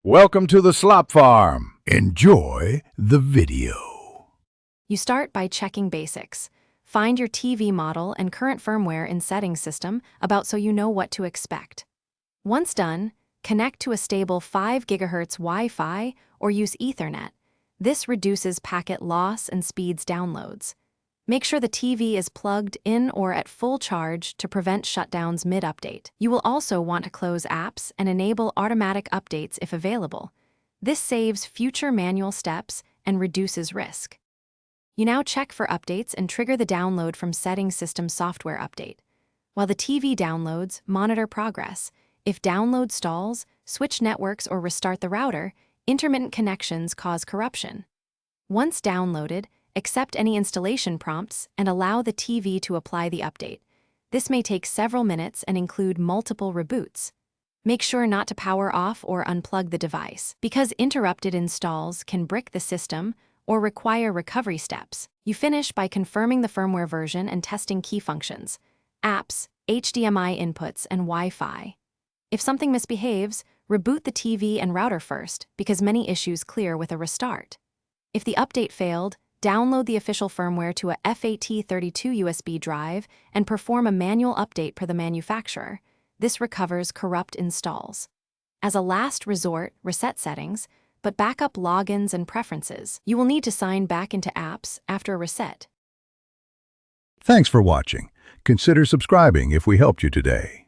Welcome to the Slop Farm. Enjoy the video. You start by checking basics. Find your TV model and current firmware in Settings System so you know what to expect. Once done, connect to a stable 5 GHz Wi-Fi or use Ethernet. This reduces packet loss and speeds downloads. Make sure the TV is plugged in or at full charge to prevent shutdowns mid-update. You will also want to close apps and enable automatic updates if available. This saves future manual steps and reduces risk. You now check for updates and trigger the download from Settings System software update. While the TV downloads, monitor progress. If download stalls, switch networks or restart the router, intermittent connections cause corruption. Once downloaded, accept any installation prompts and allow the TV to apply the update. This may take several minutes and include multiple reboots. Make sure not to power off or unplug the device, because interrupted installs can brick the system or require recovery steps. You finish by confirming the firmware version and testing key functions, apps, HDMI inputs, and Wi-Fi. If something misbehaves, reboot the TV and router first, because many issues clear with a restart. If the update failed, download the official firmware to a FAT32 USB drive and perform a manual update per the manufacturer. This recovers corrupt installs. As a last resort, reset settings, but backup logins and preferences. You will need to sign back into apps after a reset. Thanks for watching. Consider subscribing if we helped you today.